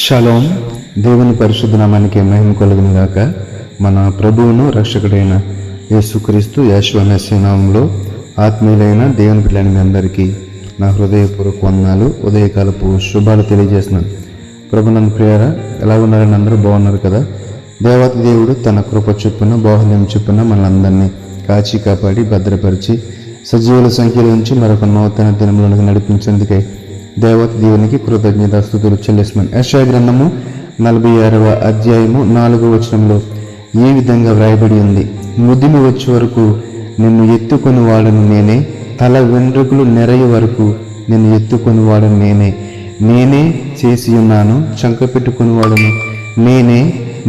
Shalom. దేవుని పరిశుద్ధ నామానికి మహిమ కలుగును గాక. మన ప్రభువును రక్షకుడైన యేసుక్రీస్తు యెషువా మెస్సీ నామములో ఆత్మీయులైన దేవుని పిల్లలైన మీ అందరికీ నా హృదయపూర్వక వందనాలు, ఉదయకాలపు శుభాలు తెలియజేస్తున్నాను. ప్రభునందు ప్రియారా, ఎలా ఉన్నారని అందరూ బాగున్నారు కదా. దేవాతి దేవుడు తన కృప చొప్పున బాహుల్యం చొప్పున మనందరినీ కాచి కాపాడి భద్రపరిచి సజీవుల సంఖ్యలో ఉంచి మరొక నూతన దినములను నడిపించేందుకై దేవత దేవునికి కృతజ్ఞతాస్తుతులు చెల్లిస్తున్నాను. యెషయా గ్రంథము 46వ అధ్యాయము 4వ వచనంలో ఈ విధంగా వ్రాయబడి ఉంది: ముదిమి వచ్చే వరకు నిన్ను ఎత్తుకొని వాడను నేనే, తల వెంట్రుకలు నెరయ వరకు నిన్ను ఎత్తుకొని వాడను నేనే, నేనే చేసి ఉన్నాను, చంక పెట్టుకొని వాడను నేనే,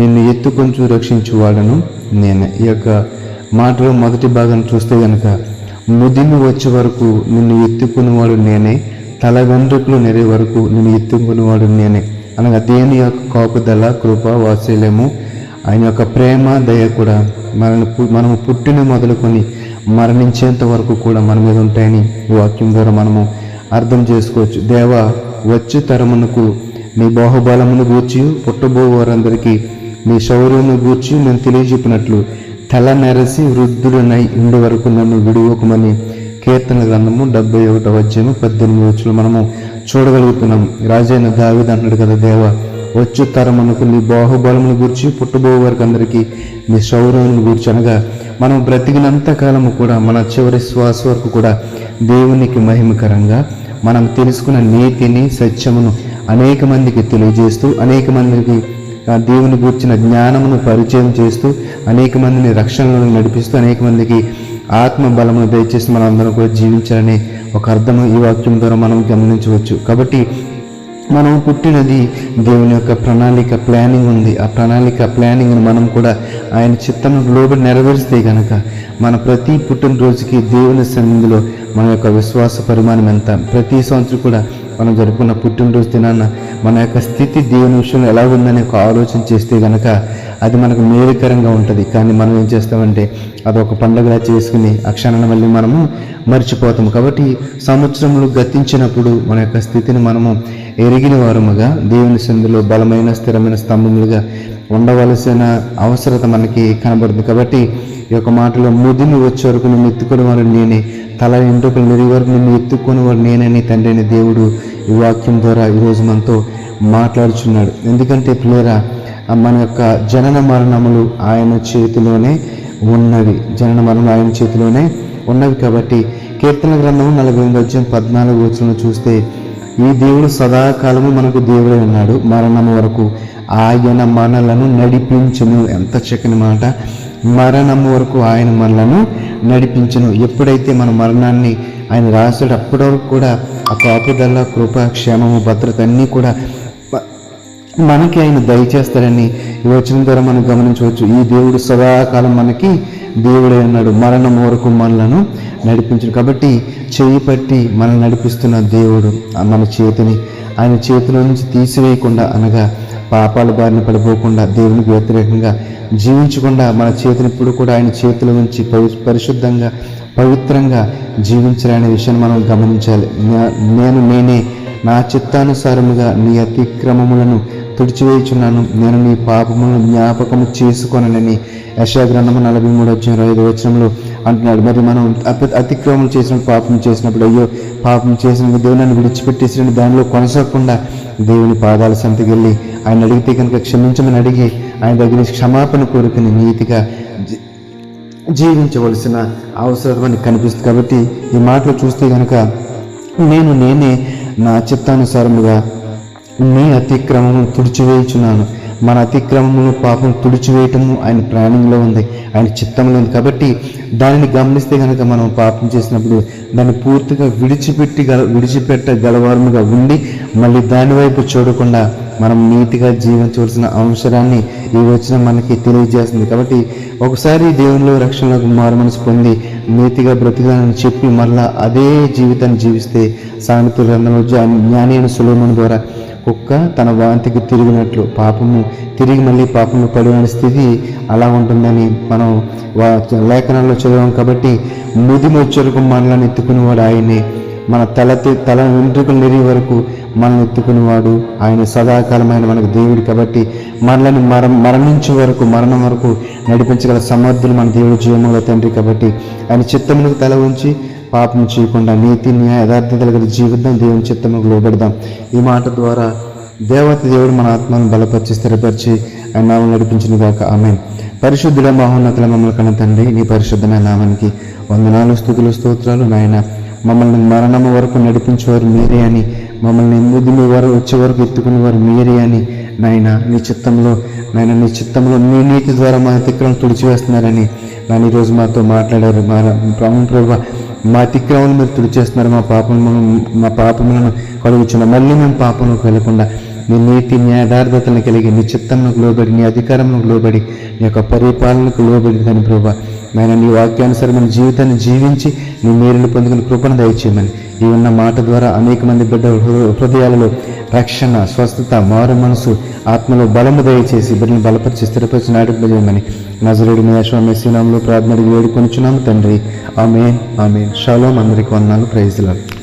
నిన్ను ఎత్తుకొని రక్షించువాడను నేనే. ఈ యొక్క మాటలో మొదటి భాగం చూస్తే కనుక ముదిమి వచ్చే వరకు నిన్ను ఎత్తుకునేవాడు నేనే, తల వెంట్రుకలు నెరే వరకు నేను ఎత్తుకునేవాడు నేనే అనగా దేవుని యొక్క కాపుదల, కృప, వాత్సల్యము, ఆయన యొక్క ప్రేమ, దయ కూడా మనము పుట్టిన మొదలుకొని మరణించేంత వరకు కూడా మన మీద ఉంటాయని ఈ వాక్యం ద్వారా మనము అర్థం చేసుకోవచ్చు. దేవా, వచ్చే తరమునకు నీ బాహుబలమును గూర్చి పుట్టబో వారందరికీ నీ శౌర్యమును గూర్చి నేను తెలియజెప్పినట్లు తల నెరసి వృద్ధుడనై ఉండే వరకు నన్ను విడువకమని కీర్తన గ్రంథము 71వ అధ్యాయము 18వ వచనంలో మనము చూడగలుగుతున్నాం. రాజైన దావీదు అంటున్నాడు కదా, దేవా, వచ్చు తరమునకు నీ బాహుబలమును గూర్చి పుట్టబో వారికి అందరికీ నీ శౌర్యమును గూర్చి అనగా మనం బ్రతికినంత కాలము కూడా మన చివరి శ్వాస వరకు కూడా దేవునికి మహిమకరంగా మనం తెలుసుకున్న నీతిని, సత్యమును అనేక మందికి తెలియజేస్తూ, అనేక మందికి దేవుని గూర్చిన జ్ఞానమును పరిచయం చేస్తూ, అనేక మందిని రక్షణలను నడిపిస్తూ, అనేక మందికి ఆత్మ బలమును దయచేసి మనం అందరం కూడా జీవించాలనే ఒక అర్థము ఈ వాక్యం ద్వారా మనం గమనించవచ్చు. కాబట్టి మనం పుట్టినది దేవుని యొక్క ప్లానింగ్ ఉంది. ఆ ప్లానింగ్ను మనం కూడా ఆయన చిత్తము లోబడి నెరవేరిస్తే కనుక మన ప్రతి పుట్టినరోజుకి దేవుని సన్నిధిలో మన యొక్క విశ్వాస పరిమాణం ఎంత, ప్రతి సంవత్సరం కూడా మనం జరుపుకున్న పుట్టినరోజు దినాన మన యొక్క స్థితి దేవుని విషయంలో ఎలా ఉందని ఒక ఆలోచన చేస్తే కనుక అది మనకు మేలుకరంగా ఉంటుంది. కానీ మనం ఏం చేస్తామంటే అదొక పండుగలా చేసుకుని ఆ క్షణాన్ని మళ్ళీ మనము మర్చిపోతాము. కాబట్టి సంవత్సరములు గతించినప్పుడు మన యొక్క స్థితిని మనము ఎరిగిన వారముగా దేవుని సన్నిధిలో బలమైన స్థిరమైన స్తంభములుగా ఉండవలసిన అవసరత మనకి కనబడుతుంది. కాబట్టి ఈ యొక్క మాటలో ముదిమి వచ్చే వరకు నిన్ను ఎత్తుకునే వారు నేనే, తల వెంట్రుకలు నెరిగే వరకు నిన్ను ఎత్తుకునే వారు నేనని తండ్రి అయిన దేవుడు ఈ వాక్యం ద్వారా ఈరోజు మనతో మాట్లాడుచున్నాడు. ఎందుకంటే ప్రియులారా, మన యొక్క జనన మరణములు ఆయన చేతిలోనే ఉన్నవి. జనన మరణం ఆయన చేతిలోనే ఉన్నవి. కాబట్టి కీర్తన గ్రంథము 48వ అధ్యాయం 14వ వచనం చూస్తే ఈ దేవుడు సదాకాలము మనకు దేవుడై ఉన్నాడు, మరణము వరకు ఆయన మనలను నడిపించును. ఎంత చక్కని మాట! మరణము వరకు ఆయన మనలను నడిపించును. ఎప్పుడైతే మన మరణాన్ని ఆయన రాశాడు అప్పటి వరకు కూడా ఆ కాపుదల, కృప, క్షేమము, భద్రత అన్నీ కూడా మనకి ఆయన దయచేస్తారని ఈ వచనం ద్వారా మనం గమనించవచ్చు. ఈ దేవుడు సదాకాలం మనకి దేవుడే ఉన్నాడు, మరణం వరకు మనలను నడిపించడు. కాబట్టి చేయి పట్టి మనల్ని నడిపిస్తున్న దేవుడు మన చేతిని ఆయన చేతిలో నుంచి తీసివేయకుండా, అనగా పాపాల బారిన పడిపోకుండా, దేవునికి వ్యతిరేకంగా జీవించకుండా మన చేతిని ఇప్పుడు కూడా ఆయన చేతిలో నుంచి పరిశుద్ధంగా, పవిత్రంగా జీవించాలనే విషయాన్ని మనం గమనించాలి. నేనే నా చిత్తానుసారముగా నీ అతిక్రమములను తుడిచివేయుచున్నాను, నేను నీ పాపములను జ్ఞాపకము చేసుకొనని యెషయా గ్రంథము 43వ అధ్యాయం 5వ వచనంలో అంటున్నాడు. మరి మనం అతిక్రమం చేసినప్పుడు, పాపం చేసినప్పుడు, అయ్యో పాపం చేసిన దేవుని నన్ను విడిచిపెట్టేసిన దానిలో కొనసాగకుండా దేవుని పాదాల సంతకి వెళ్ళి ఆయన అడిగితే కనుక క్షమించమని అడిగి ఆయన దగ్గర క్షమాపణ కోరుకుని నీతిగా జీవించవలసిన అవసరం మనకి కనిపిస్తుంది. కాబట్టి ఈ మాటలు చూస్తే కనుక నేనే నా చిత్తానుసారముగా నీ అతిక్రమము తుడిచివేయుచున్నాను. మన అతిక్రమమును, పాపం తుడిచివేయటము ఆయన ప్లానింగ్లో ఉంది, ఆయన చిత్తంలో ఉంది. కాబట్టి దానిని గమనిస్తే కనుక మనం పాపం చేసినప్పుడు దాన్ని పూర్తిగా విడిచిపెట్టగలవారముగా ఉండి మళ్ళీ దాని వైపు చూడకుండా మనం నీతిగా జీవించవలసిన అవసరాన్ని ఈ వచనం మనకి తెలియజేస్తుంది. కాబట్టి ఒకసారి దేవునిలో రక్షణలకు మారుమనసు పొంది నీతిగా బ్రతికాలని చెప్పి మళ్ళా అదే జీవితాన్ని జీవిస్తే సామెతల గ్రంథంలో జ్ఞాని అయిన సొలొమోను ద్వారా కుక్క తన వాంతికి తిరిగినట్లు పాపము తిరిగి మళ్ళీ పాపంలో పడిన స్థితి అలా ఉంటుందని మనం లేఖనాల్లో చదివాం. కాబట్టి ముదిమి వచ్చరకు మనలను ఎత్తుకునేవాడు ఆయనే, మన తల వెంట్రుకలు నెరి వరకు మనల్ని ఎత్తుకునేవాడు ఆయన. సదాకాలమైన మనకు దేవుడు కాబట్టి మనల్ని మరణించే వరకు, మరణం వరకు నడిపించగల సమర్థులు మన దేవుడు, జీవముల తండ్రి కాబట్టి ఆయన చిత్తములకు తల ఉంచి పాపం చేయకుండా నీతి న్యాయ యథార్థతల గల జీవితం దేవుని చిత్తములకు లోబడదాం. ఈ మాట ద్వారా దేవుడు మన ఆత్మను బలపరిచి స్థిరపరిచి ఆయన నామం నడిపించిన గాక. ఆమేన్. పరిశుద్ధుల మహోన్నతుల మమ్మల్ని కన్న తండ్రి, నీ పరిశుద్ధమైన నామానికి వందనాలు, స్తుతులు, స్తోత్రాలు. నాయన మమ్మల్ని మరణము వరకు నడిపించేవారు మీరే అని, మమ్మల్ని ముదిమి వారు వచ్చే వరకు ఎత్తుకునేవారు మీరే అని నాయన నీ చిత్తంలో నీ నీతి ద్వారా మా అతిక్రమం తుడిచివేస్తున్నారని నాన్న ఈరోజు మాతో మాట్లాడారు. ప్రభు మా అతిక్రమం మీరు తుడిచేస్తున్నారు, మా పాపములను కలుగుచున్నారు. మళ్ళీ మేము పాపంలోకి వెళ్లకుండా నీ నీతి న్యాయదార్థతలను కలిగి నీ చిత్తంకు లోబడి, నీ అధికారంలోకి లోబడి, నీ యొక్క పరిపాలనకు లోబడి దాని ప్రభావ నాయన నీ వాక్యానుసారమైన జీవితాన్ని జీవించి నీ మేలును పొందుకుని కృపను దయచేయమని ఈ ఉన్న మాట ద్వారా అనేక మంది బిడ్డ హృదయాలలో రక్షణ, స్వస్థత, మారు మనసు, ఆత్మలో బలము దయచేసి బిడ్డను బలపరిచి స్థిరపరిచి నడిపించమని నజరేయుడైన యేషువా మెస్సీ నామములో ప్రార్థన అడిగి వేడుకొనుచున్నాము తండ్రి. Amen, amen. షాలోమ్. అందరికీ వందనాలు. Praise the lord.